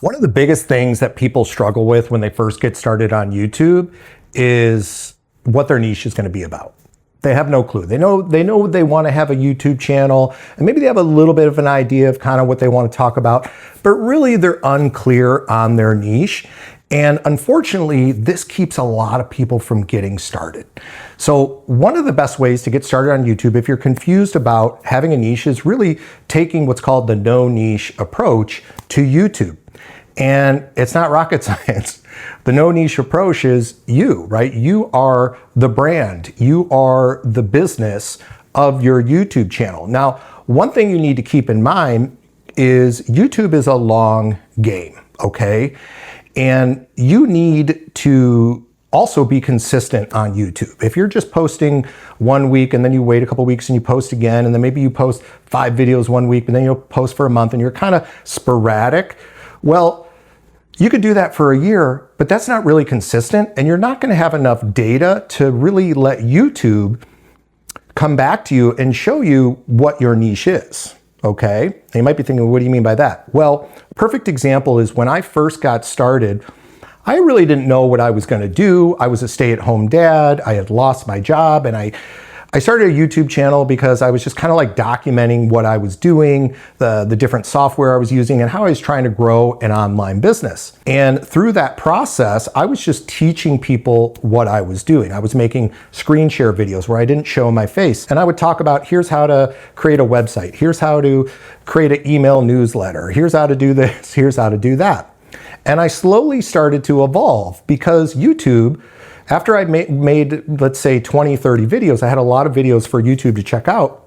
One of the biggest things that people struggle with when they first get started on YouTube is what their niche is going to be about. They have no clue. They know they want to have a YouTube channel, and maybe they have a little bit of an idea of kind of what they want to talk about, but really they're unclear on their niche. And unfortunately, this keeps a lot of people from getting started. So one of the best ways to get started on YouTube, if you're confused about having a niche, is really taking what's called the no niche approach to YouTube. And it's not rocket science. The no niche approach is you, right? You are the brand. You are the business of your YouTube channel. Now, one thing you need to keep in mind is YouTube is a long game, okay? And you need to also be consistent on YouTube. If you're just posting 1 week and then you wait a couple weeks and you post again, and then maybe you post 5 videos 1 week and then you'll post for a month and you're kind of sporadic, well, you could do that for a year, but that's not really consistent, and you're not going to have enough data to really let YouTube come back to you and show you what your niche is, okay? And you might be thinking, what do you mean by that? Well, a perfect example is when I first got started, I really didn't know what I was going to do. I was a stay-at-home dad. I had lost my job, and I started a YouTube channel because I was just kind of like documenting what I was doing, the different software I was using, and how I was trying to grow an online business. And through that process, I was just teaching people what I was doing. I was making screen share videos where I didn't show my face. And I would talk about, here's how to create a website. Here's how to create an email newsletter. Here's how to do this. Here's how to do that. And I slowly started to evolve because YouTube, after I made, let's say 20, 30 videos, I had a lot of videos for YouTube to check out.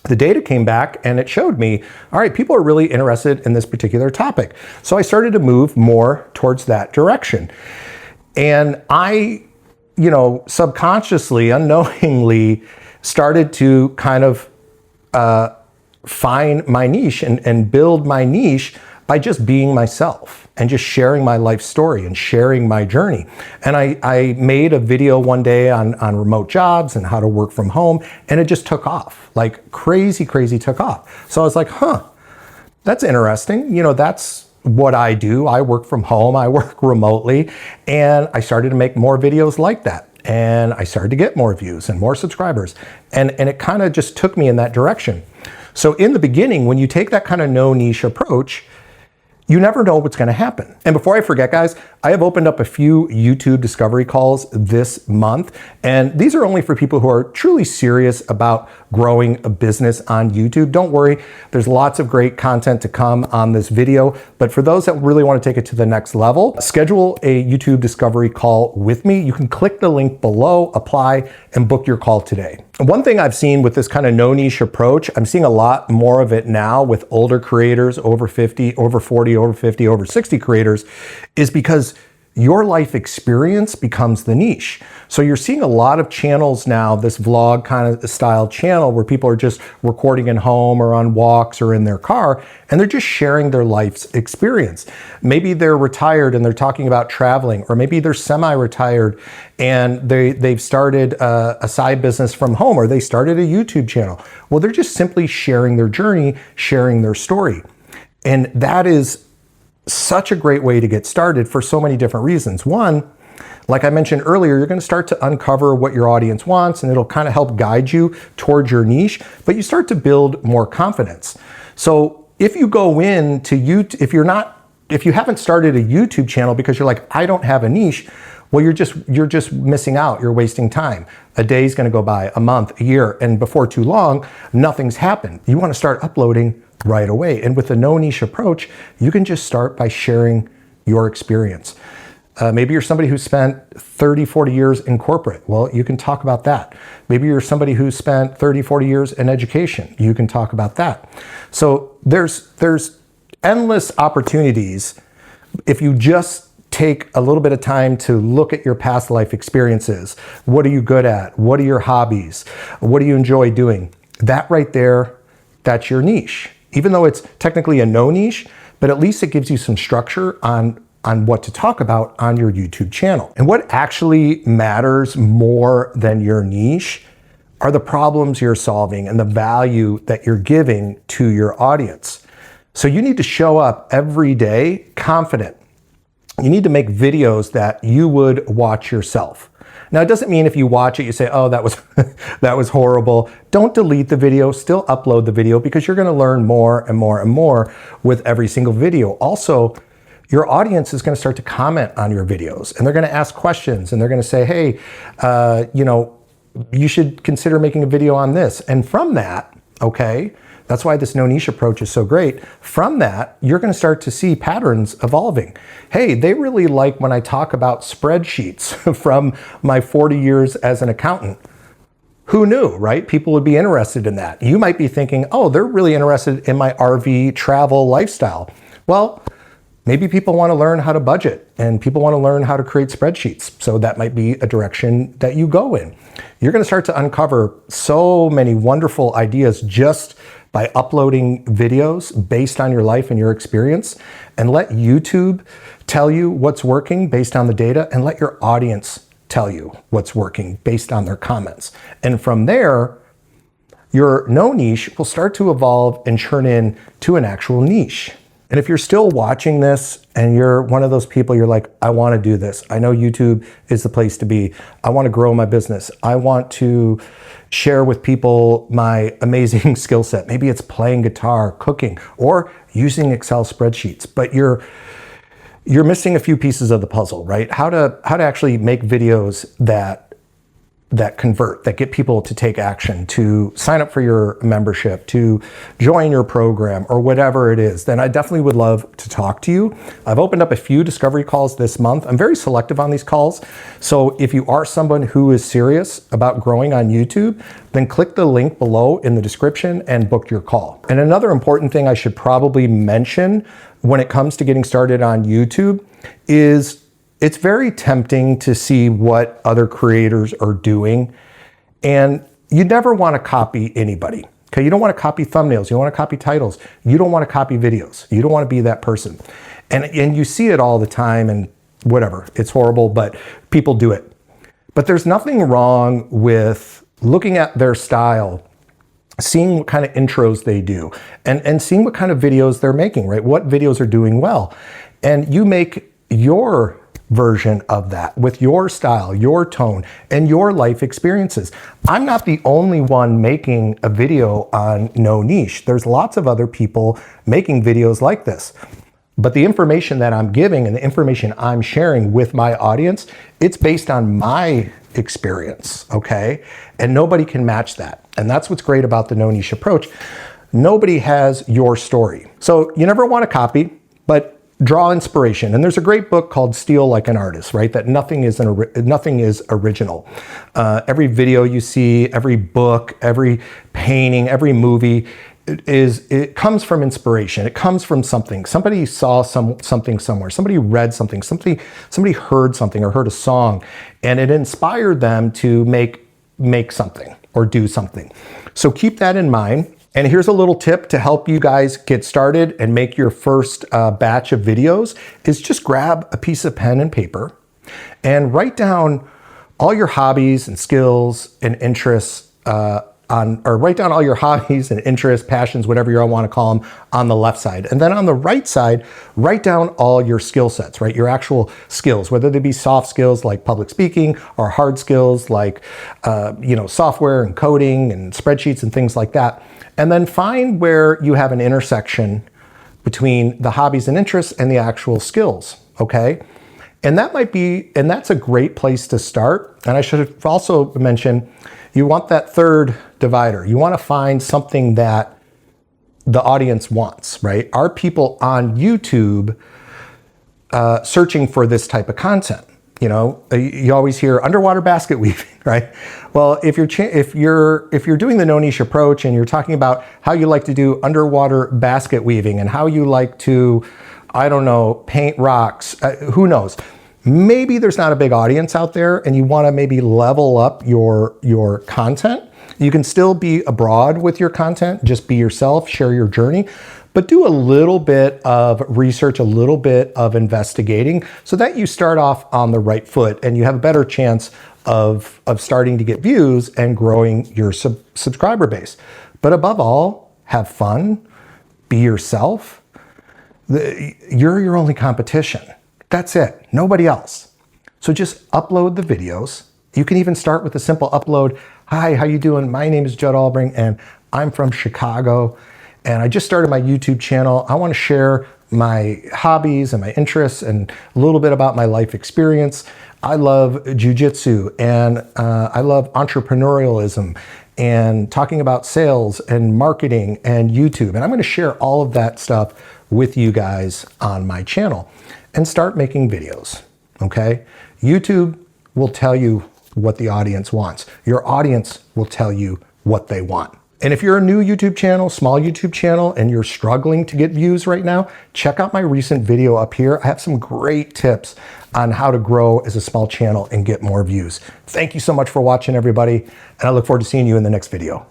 The data came back and it showed me, all right, people are really interested in this particular topic. So I started to move more towards that direction. And I, subconsciously, unknowingly started to kind of find my niche and build my niche by just being myself and just sharing my life story and sharing my journey. And I made a video one day on remote jobs and how to work from home, and it just took off, like crazy took off. So I was like, that's interesting. That's what I do. I work from home, I work remotely, and I started to make more videos like that. And I started to get more views and more subscribers. And it kind of just took me in that direction. So in the beginning, when you take that kind of no niche approach, you never know what's going to happen. And before I forget, guys, I have opened up a few YouTube discovery calls this month. And these are only for people who are truly serious about growing a business on YouTube. Don't worry, there's lots of great content to come on this video. But for those that really want to take it to the next level, schedule a YouTube discovery call with me. You can click the link below, apply, and book your call today. One thing I've seen with this kind of no niche approach, I'm seeing a lot more of it now with older creators, over 50, over 40, over 50, over 60 creators, is because your life experience becomes the niche. So you're seeing a lot of channels now, this vlog kind of style channel where people are just recording at home or on walks or in their car, and they're just sharing their life's experience. Maybe they're retired and they're talking about traveling, or maybe they're semi-retired and they've started a side business from home, or they started a YouTube channel. Well, they're just simply sharing their journey, sharing their story. And that is such a great way to get started for so many different reasons. One, like I mentioned earlier, you're going to start to uncover what your audience wants, and it'll kind of help guide you towards your niche, but you start to build more confidence. So if you go into YouTube, if you haven't started a YouTube channel because you're like, I don't have a niche, well, you're just missing out. You're wasting time. A day's going to go by, a month, a year, and before too long, nothing's happened. You want to start uploading right away. And with a no niche approach, you can just start by sharing your experience. Maybe you're somebody who spent 30, 40 years in corporate. Well, you can talk about that. Maybe you're somebody who spent 30, 40 years in education. You can talk about that. So there's endless opportunities if you just take a little bit of time to look at your past life experiences. What are you good at? What are your hobbies? What do you enjoy doing? That right there, that's your niche. Even though it's technically a no niche, but at least it gives you some structure on what to talk about on your YouTube channel. And what actually matters more than your niche are the problems you're solving and the value that you're giving to your audience. So you need to show up every day confident. You need to make videos that you would watch yourself. Now, it doesn't mean if you watch it, you say, oh, that was that was horrible. Don't delete the video, still upload the video, because you're going to learn more and more and more with every single video. Also, your audience is going to start to comment on your videos, and they're going to ask questions, and they're going to say, hey, you should consider making a video on this. And from that, okay, that's why this no niche approach is so great. From that, you're going to start to see patterns evolving. Hey, they really like when I talk about spreadsheets from my 40 years as an accountant. Who knew, right? People would be interested in that. You might be thinking, oh, they're really interested in my RV travel lifestyle. Well, maybe people want to learn how to budget, and people want to learn how to create spreadsheets. So that might be a direction that you go in. You're going to start to uncover so many wonderful ideas just by uploading videos based on your life and your experience, and let YouTube tell you what's working based on the data, and let your audience tell you what's working based on their comments. And from there, your no niche will start to evolve and turn into an actual niche. And if you're still watching this and you're one of those people, you're like, I want to do this. I know YouTube is the place to be. I want to grow my business. I want to share with people my amazing skill set. Maybe it's playing guitar, cooking, or using Excel spreadsheets, but you're missing a few pieces of the puzzle, right? How to actually make videos that convert, that get people to take action, to sign up for your membership, to join your program, or whatever it is, then I definitely would love to talk to you. I've opened up a few discovery calls this month. I'm very selective on these calls. So if you are someone who is serious about growing on YouTube, then click the link below in the description and book your call. And another important thing I should probably mention when it comes to getting started on YouTube is it's very tempting to see what other creators are doing, and you never want to copy anybody. Okay, you don't want to copy thumbnails, you don't want to copy titles, you don't want to copy videos, you don't want to be that person. And you see it all the time, and whatever, it's horrible, but people do it. But there's nothing wrong with looking at their style, seeing what kind of intros they do, and seeing what kind of videos they're making, right? What videos are doing well. And you make your version of that with your style, your tone, and your life experiences. I'm not the only one making a video on no niche. There's lots of other people making videos like this. But the information that I'm giving and the information I'm sharing with my audience, it's based on my experience, okay? And nobody can match that. And that's what's great about the no niche approach. Nobody has your story. So you never want to copy, but draw inspiration. And there's a great book called Steal Like an Artist, right? That nothing is original. Every video you see, every book, every painting, every movie, it comes from inspiration. It comes from something. Somebody saw something somewhere. Somebody read something. Somebody heard something or heard a song, and it inspired them to make something or do something. So keep that in mind. And here's a little tip to help you guys get started and make your first batch of videos is just grab a piece of pen and paper and write down all your hobbies and skills and interests write down all your hobbies and interests, passions, whatever you want to call them, on the left side. And then on the right side, write down all your skill sets, right? Your actual skills, whether they be soft skills like public speaking or hard skills like, software and coding and spreadsheets and things like that. And then find where you have an intersection between the hobbies and interests and the actual skills, okay? And that's a great place to start. And I should also mention, you want that third divider. You want to find something that the audience wants, right? Are people on YouTube searching for this type of content? You always hear underwater basket weaving, right? Well, if you're doing the no niche approach and you're talking about how you like to do underwater basket weaving and how you like to, paint rocks, who knows? Maybe there's not a big audience out there and you want to maybe level up your content. You can still be abroad with your content, just be yourself, share your journey, but do a little bit of research, a little bit of investigating so that you start off on the right foot and you have a better chance of starting to get views and growing your subscriber base. But above all, have fun, be yourself, You're your only competition. That's it. Nobody else. So just upload the videos. You can even start with a simple upload. Hi, how you doing? My name is Judd Albring and I'm from Chicago. And I just started my YouTube channel. I want to share my hobbies and my interests and a little bit about my life experience. I love jujitsu and I love entrepreneurialism and talking about sales and marketing and YouTube. And I'm going to share all of that stuff with you guys on my channel and start making videos. Okay? YouTube will tell you what the audience wants. Your audience will tell you what they want. And if you're a new YouTube channel, small YouTube channel, and you're struggling to get views right now, check out my recent video up here. I have some great tips on how to grow as a small channel and get more views. Thank you so much for watching, everybody, and I look forward to seeing you in the next video.